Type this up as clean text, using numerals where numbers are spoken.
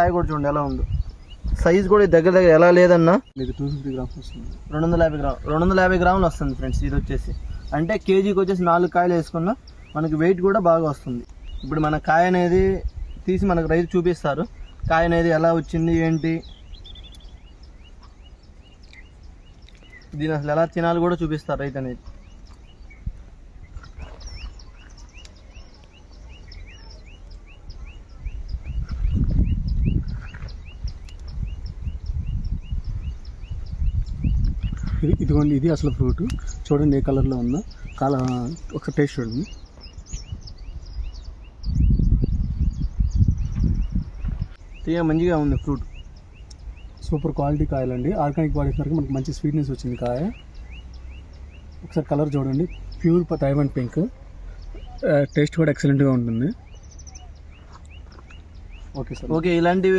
కాయ కూడా చూడండి ఎలా ఉందో, సైజ్ కూడా దగ్గర దగ్గర ఎలా లేదన్నా మీకు 250 గ్రామ్స్ వస్తుంది. 250 గ్రాములు వస్తుంది ఫ్రెండ్స్. ఇది వచ్చేసి అంటే కేజీకి వచ్చేసి 4 కాయలు వేసుకున్నా మనకి వెయిట్ కూడా బాగా వస్తుంది. ఇప్పుడు మన కాయ అనేది తీసి మనకు రైతు చూపిస్తారు, కాయ అనేది ఎలా వచ్చింది ఏంటి, దీని అసలు ఎలా తినాలి కూడా చూపిస్తారు రైతు అనేది. ఇదిగోండి, ఇది అసలు ఫ్రూట్ చూడండి ఏ కలర్లో ఉందో. ఒకసారి టేస్ట్ చూడండి. మంచిగా ఉంది ఫ్రూట్, సూపర్ క్వాలిటీ కాయలండి. ఆర్గానిక్ వాడేసరికి మనకు మంచి స్వీట్నెస్ వచ్చింది కాయ. ఒకసారి కలర్ చూడండి, ప్యూర్ తైవాన్ పింక్. టేస్ట్ కూడా ఎక్సలెంట్గా ఉంటుంది. ఓకే సార్, ఓకే ఇలాంటివి